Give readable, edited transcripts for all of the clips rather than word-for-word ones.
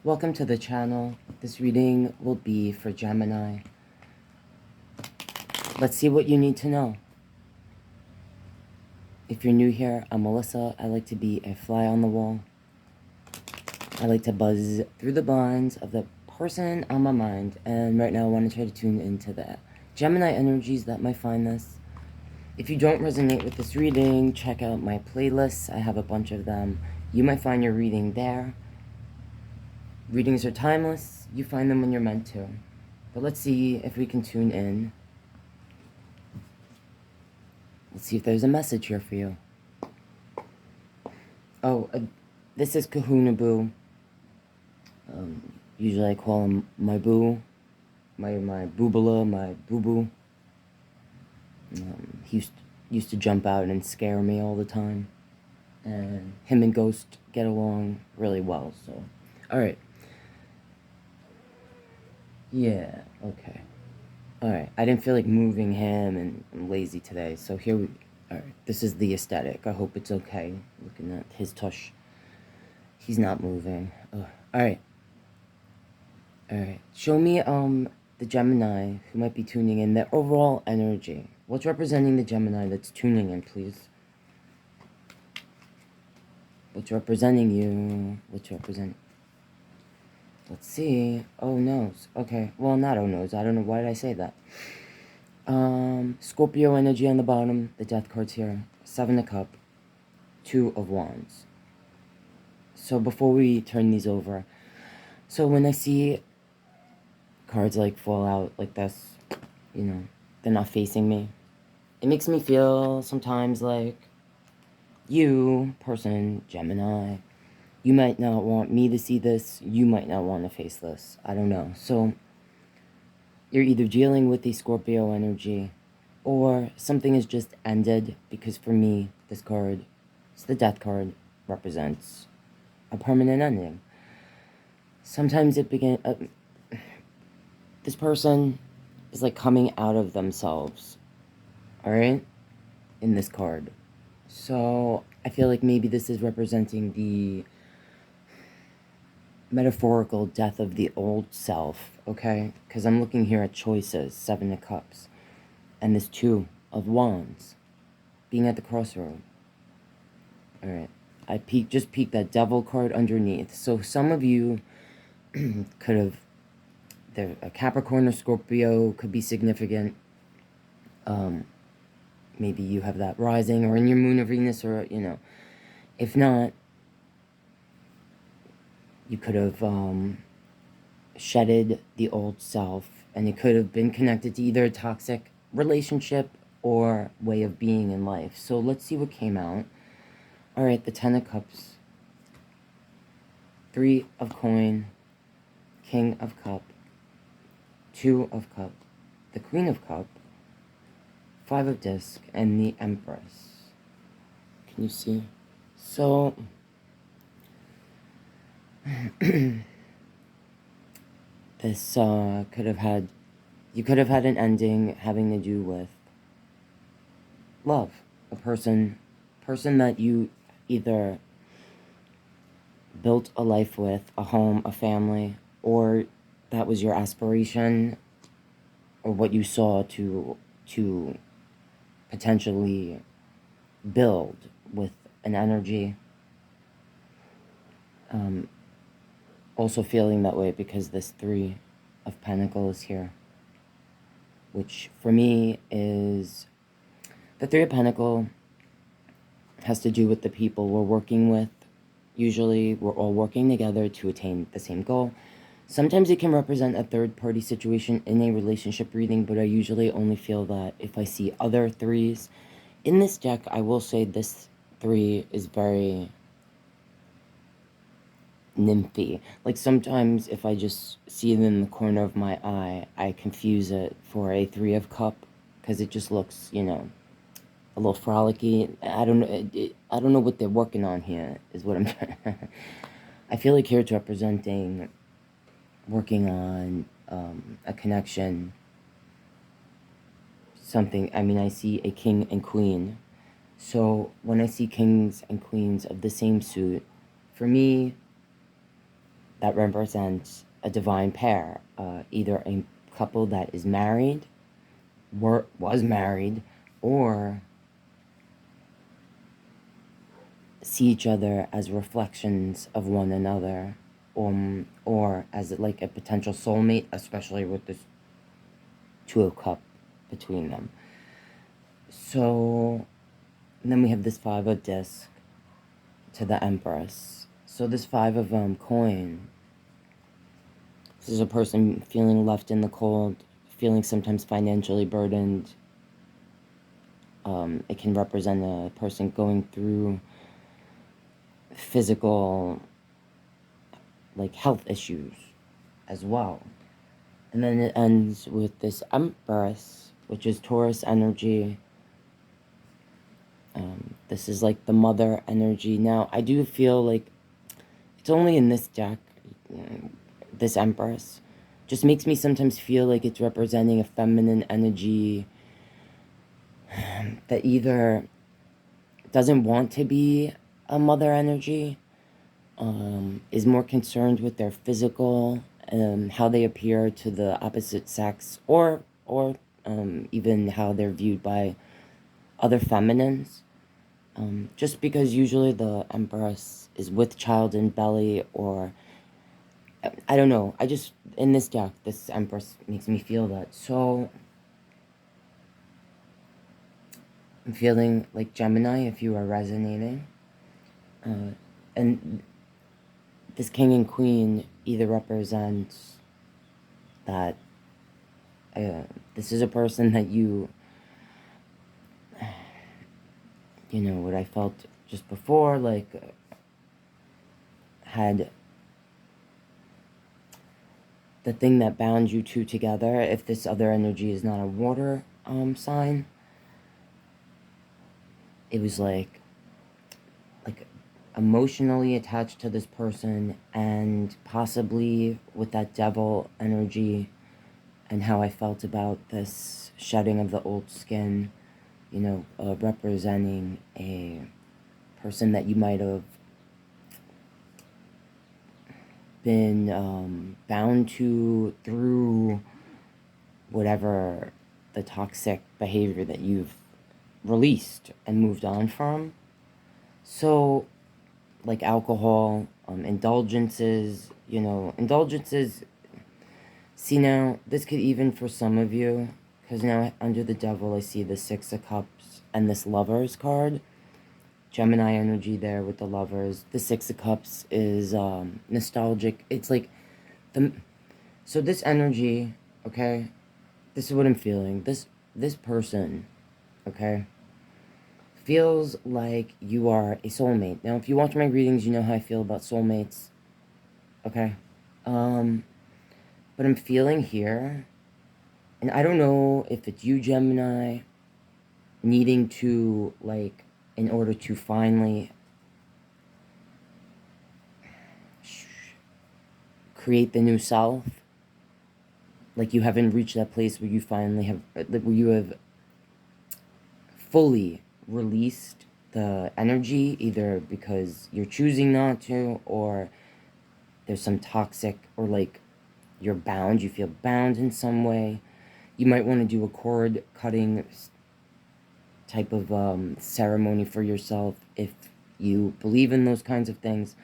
Welcome to the channel. This reading will be for Gemini. Let's see what you need to know. If you're new here, I'm Melissa. I like to be a fly on the wall. I like to buzz through the blinds of the person on my mind. And right now I want to try to tune into the Gemini energies that might find this. If you don't resonate with this reading, check out my playlists. I have a bunch of them. You might find your reading there. Readings are timeless. You find them when you're meant to. But let's see if we can tune in. Let's see if there's a message here for you. Oh, this is Kahuna Boo. Usually I call him my boo. My boobala, my boo-boo. He used to jump out and scare me all the time. And him and Ghost get along really well, so. Alright. Yeah, okay. Alright, I didn't feel like moving him, and I'm lazy today, so here we... Alright, this is the aesthetic. I hope it's okay. Looking at his tush. He's not moving. Alright. Alright, show me, the Gemini who might be tuning in, their overall energy. What's representing the Gemini that's tuning in, please? What's representing you? What's representing... Let's see. Oh, noes. Okay. Well, not oh, noes. I don't know. Why did I say that? Scorpio energy on the bottom. The death card's here. 7 of Cups. 2 of Wands. So before we turn these over. So when I see cards like fall out like this, you know, they're not facing me. It makes me feel sometimes like you, person, Gemini, you might not want me to see this. You might not want to face this. I don't know. So you're either dealing with the Scorpio energy or something has just ended, because for me, this card, it's the death card, represents a permanent ending. Sometimes it begins... this person is like coming out of themselves, all right, in this card. So I feel like maybe this is representing the metaphorical death of the old self, okay? Because I'm looking here at choices, 7 of Cups, and this 2 of Wands, being at the crossroad. All right, I just peeked that Devil card underneath. So some of you could have, a Capricorn or Scorpio could be significant. Maybe you have that rising or in your moon or Venus, or, you know, if not, you could have shedded the old self, and it could have been connected to either a toxic relationship or way of being in life. So let's see what came out. All right, the 10 of Cups, 3 of Coin, King of Cup, 2 of Cup, the Queen of Cup, 5 of Disc, and the Empress. Can you see? So this could have had, you could have had an ending having to do with love. A person that you either built a life with, a home, a family, or that was your aspiration, or what you saw to potentially build with an energy. Also feeling that way because this 3 of Pentacles here, which for me is, the 3 of Pentacles has to do with the people we're working with. Usually we're all working together to attain the same goal. Sometimes it can represent a third-party situation in a relationship reading, but I usually only feel that if I see other 3s. In this deck, I will say this 3 is very nymphy. Like sometimes if I just see it in the corner of my eye, I confuse it for a 3 of Cup, because it just looks, you know, a little frolicky. I don't know. I don't know what they're working on here, is what I'm trying. I feel like here it's representing working on a connection, something. I mean, I see a king and queen. So when I see kings and queens of the same suit, for me, that represents a divine pair, either a couple that is married, was married, or see each other as reflections of one another, or as like a potential soulmate, especially with this Two of Cups between them. So, and then we have this Five of Disc to the Empress. So this Five of Coin, this is a person feeling left in the cold, feeling sometimes financially burdened. It can represent a person going through physical, like, health issues as well. And then it ends with this Empress, which is Taurus energy. This is like the mother energy. Now, I do feel like it's only in this deck, this Empress, just makes me sometimes feel like it's representing a feminine energy that either doesn't want to be a mother energy, is more concerned with their physical, how they appear to the opposite sex, or even how they're viewed by other feminines. Just because usually the Empress is with child in belly, or I don't know. I just, in this deck, this Empress makes me feel that. So I'm feeling like Gemini, if you are resonating. And this King and Queen either represents that this is a person that you know, what I felt just before, like, had the thing that bound you two together. If this other energy is not a water sign, it was like emotionally attached to this person, and possibly with that devil energy, and how I felt about this shedding of the old skin, you know, representing a person that you might have been bound to through whatever the toxic behavior that you've released and moved on from. So, like alcohol, indulgences, you know, indulgences. See, now, this could even for some of you, because now under the devil I see the Six of Cups and this Lovers card. Gemini energy there with the Lovers. The Six of Cups is nostalgic. It's like so this energy, okay, this is what I'm feeling. This person, okay, feels like you are a soulmate. Now, if you watch my readings, you know how I feel about soulmates, okay? But I'm feeling here, and I don't know if it's you, Gemini, needing to, like, in order to finally create the new self, like you haven't reached that place where you finally have, like, where you have fully released the energy, either because you're choosing not to, or there's some toxic, or like you're bound, you feel bound in some way. You might want to do a cord cutting type of ceremony for yourself if you believe in those kinds of things.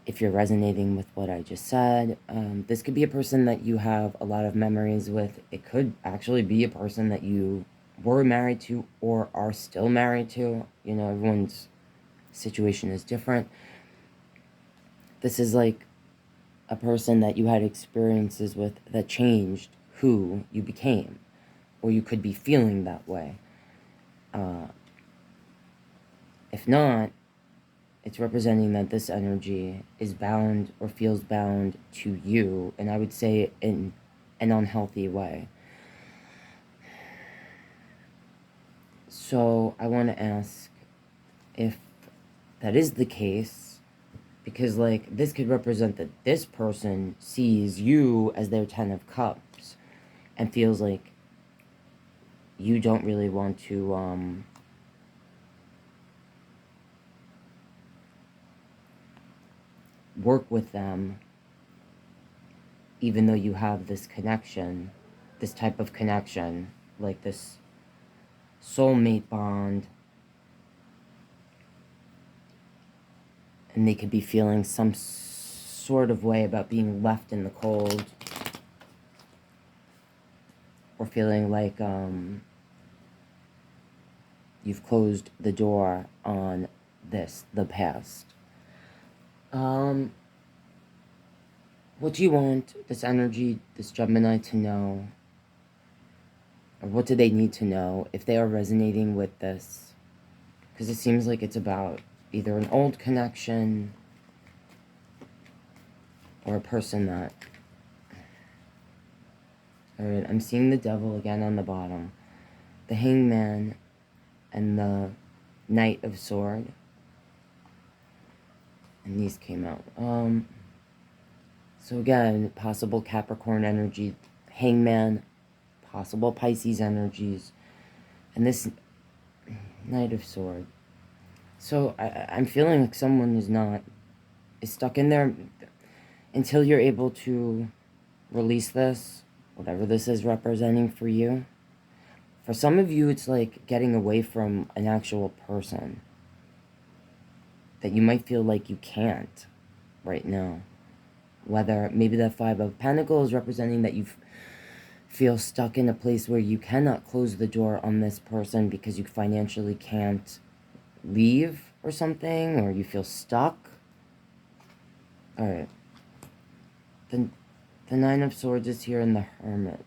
If you're resonating with what I just said, this could be a person that you have a lot of memories with. It could actually be a person that you were married to or are still married to. You know, everyone's situation is different. This is like a person that you had experiences with that changed who you became, or you could be feeling that way. If not, it's representing that this energy is bound or feels bound to you, and I would say in an unhealthy way. So I want to ask if that is the case, because, like, this could represent that this person sees you as their Ten of Cups and feels like you don't really want to work with them, even though you have this connection, this type of connection, like this soulmate bond, and they could be feeling some sort of way about being left in the cold, or feeling like you've closed the door on this, the past. What do you want this energy, this Gemini, to know? Or what do they need to know if they are resonating with this? Because it seems like it's about either an old connection or a person that... Alright, I'm seeing the Devil again on the bottom. The Hangman and the Knight of Sword. And these came out. So again, possible Capricorn energy, Hangman, possible Pisces energies, and this Knight of Sword. So I'm feeling like someone is stuck in there until you're able to release this, whatever this is representing for you. For some of you, it's like getting away from an actual person that you might feel like you can't right now. Whether maybe that Five of Pentacles representing that you feel stuck in a place where you cannot close the door on this person because you financially can't leave or something, or you feel stuck. Alright. The Nine of Swords is here in the Hermit.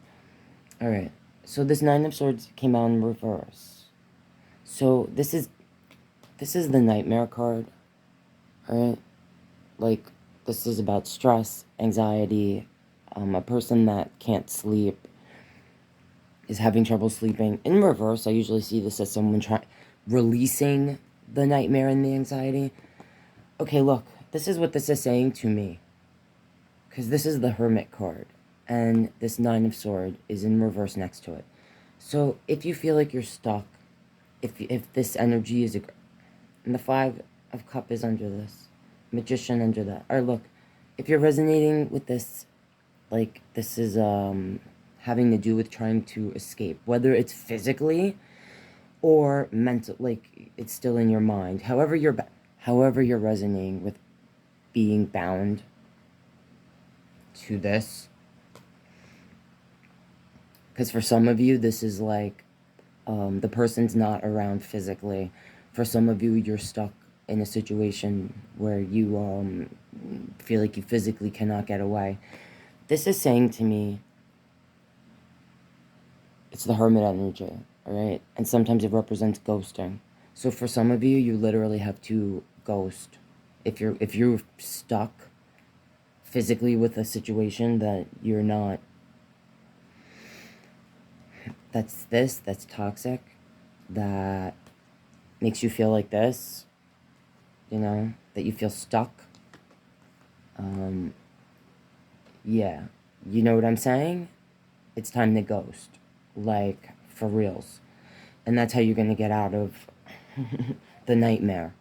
Alright. So this Nine of Swords came out in reverse. So this is the Nightmare card. Alright? Like, this is about stress, anxiety, a person that can't sleep, is having trouble sleeping. In reverse, I usually see this as someone releasing the nightmare and the anxiety. Okay, look, this is what this is saying to me. Because this is the Hermit card, and this Nine of Swords is in reverse next to it. So, if you feel like you're stuck, if this energy is... And the Five of Cups is under this. Magician under that. Or look, if you're resonating with this, like, this is having to do with trying to escape, whether it's physically or mental, like it's still in your mind. However you're resonating with being bound to this, because for some of you this is like the person's not around physically. For some of you, you're stuck in a situation where you feel like you physically cannot get away. This is saying to me, it's the Hermit energy, alright? And sometimes it represents ghosting. So for some of you, you literally have to ghost. If you're stuck physically with a situation that you're not... That's toxic. That makes you feel like this. You know, that you feel stuck. Yeah, you know what I'm saying? It's time to ghost, like, for reals. And that's how you're gonna get out of the nightmare.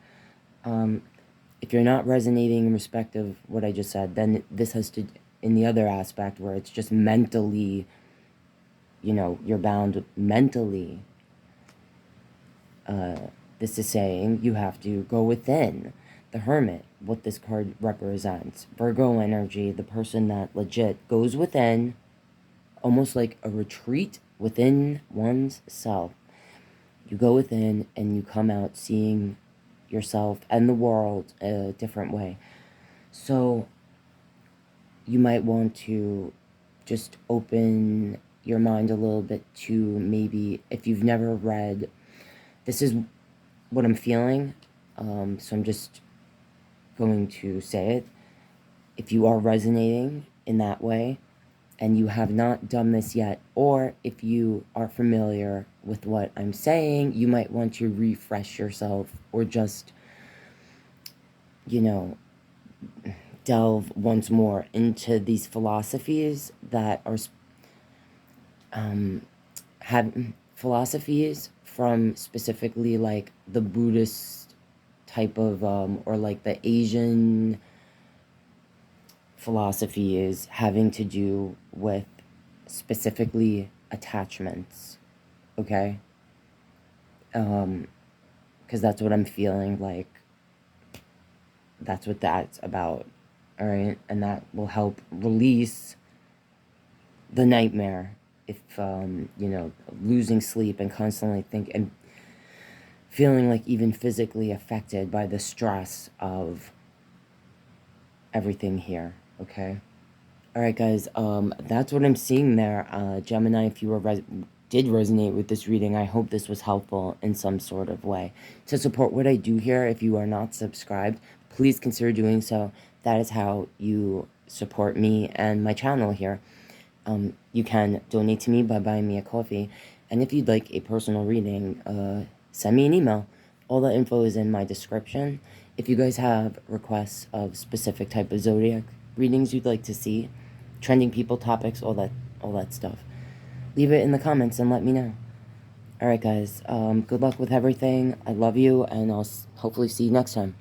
If you're not resonating in respect of what I just said, then this has to, in the other aspect where it's just mentally, you know, you're bound mentally. This is saying you have to go within. The Hermit, what this card represents. Virgo energy, the person that legit goes within, almost like a retreat within one's self. You go within and you come out seeing yourself and the world a different way. So you might want to just open your mind a little bit to maybe, if you've never read, this is what I'm feeling, so I'm just going to say it. If you are resonating in that way and you have not done this yet, or if you are familiar with what I'm saying, you might want to refresh yourself, or just, you know, delve once more into these philosophies that are philosophies from specifically like the Buddhist type of or like the Asian philosophy is having to do with specifically attachments, okay? Because that's what I'm feeling like. That's what that's about, all right? And that will help release the nightmare if, you know, losing sleep and constantly and feeling like even physically affected by the stress of everything here, okay? All right, guys, that's what I'm seeing there. Gemini, if you did resonate with this reading, I hope this was helpful in some sort of way. To support what I do here, if you are not subscribed, please consider doing so. That is how you support me and my channel here. You can donate to me by buying me a coffee. And if you'd like a personal reading, send me an email. All the info is in my description. If you guys have requests of specific type of zodiac readings you'd like to see, trending people, topics, all that stuff, leave it in the comments and let me know. Alright guys, good luck with everything. I love you, and I'll hopefully see you next time.